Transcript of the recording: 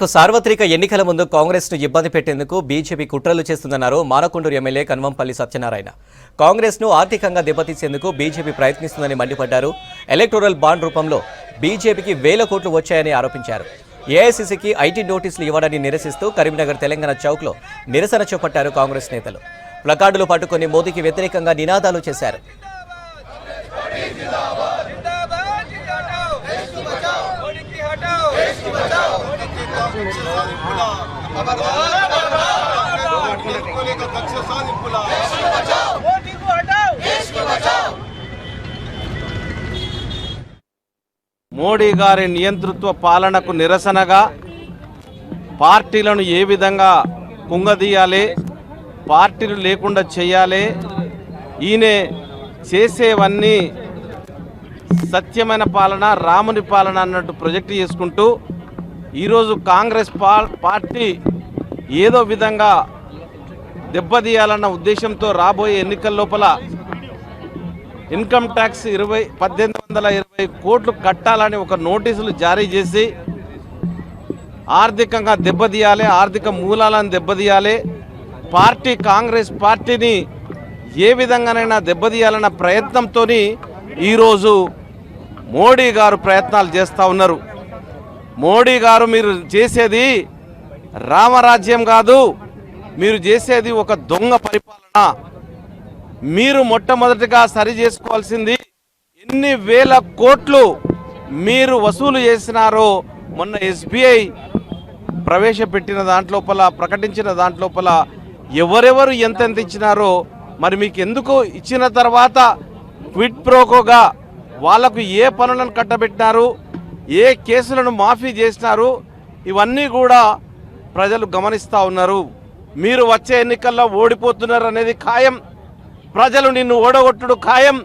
సార్వత్రిక ఎన్నికల ముందు కాంగ్రెస్ ను ఇబ్బంది పెట్టేందుకు బీజేపీ కుట్రలు చేస్తుందన్నారు మానకొండూరు ఎమ్మెల్యే కన్వంపల్లి సత్యనారాయణ. కాంగ్రెస్ ను ఆర్థికంగా దెబ్బతీసేందుకు బీజేపీ ప్రయత్నిస్తుందని మండిపడ్డారు. ఎలక్టోరల్ బాండ్ రూపంలో బీజేపీకి వేల కోట్లు వచ్చాయని ఆరోపించారు. ఏఐసీసీకి ఐటీ నోటీసులు ఇవ్వడాన్ని నిరసిస్తూ కరీంనగర్ తెలంగాణ చౌక్లో నిరసన చేపట్టారు కాంగ్రెస్ నేతలు. ప్లకార్డులు పట్టుకుని మోదీకి వ్యతిరేకంగా నినాదాలు చేశారు. మోడీ గారి నియంతృత్వ పాలనకు నిరసనగా పార్టీలను ఏ విధంగా కుంగదీయాలి, పార్టీలు లేకుండా చేయాలి, ఈయన చేసేవన్నీ సత్యమైన పాలన, రాముని పాలన అన్నట్టు ప్రొజెక్ట్ చేసుకుంటూ ఈరోజు కాంగ్రెస్ పార్టీ ఏదో విధంగా దెబ్బతీయాలన్న ఉద్దేశంతో రాబోయే ఎన్నికల లోపల ఇన్కమ్ ట్యాక్స్ 1820 కోట్లు కట్టాలని ఒక నోటీసులు జారీ చేసి ఆర్థికంగా దెబ్బతీయాలి, ఆర్థిక మూలాలను దెబ్బతీయాలి, కాంగ్రెస్ పార్టీని ఏ విధంగానైనా దెబ్బతీయాలన్న ప్రయత్నంతో ఈరోజు మోడీ గారు ప్రయత్నాలు చేస్తూ ఉన్నారు. మోడీ గారు మీరు చేసేది రామరాజ్యం కాదు, మీరు చేసేది ఒక దొంగ పరిపాలన. మీరు మొట్టమొదటిగా సరి చేసుకోవాల్సింది ఎన్ని వేల కోట్లు మీరు వసూలు చేసినారో మొన్న ఎస్బీఐ ప్రవేశపెట్టిన దాంట్లోపల ప్రకటించిన దాంట్లోపల ఎవరెవరు ఎంతెంత ఇచ్చినారో మరి మీకు ఎందుకు ఇచ్చిన తర్వాత క్విడ్ ప్రోకోగా వాళ్లకు ఏ పనులను కట్టబెట్టినారు, ఏ కేసులను మాఫీ చేసినారు, ఇవన్నీ కూడా ప్రజలు గమనిస్తూ ఉన్నారు. మీరు వచ్చే ఎన్నికల్లో ఓడిపోతున్నారు అనేది ఖాయం, ప్రజలు నిన్ను ఓడగొట్టుడు ఖాయం.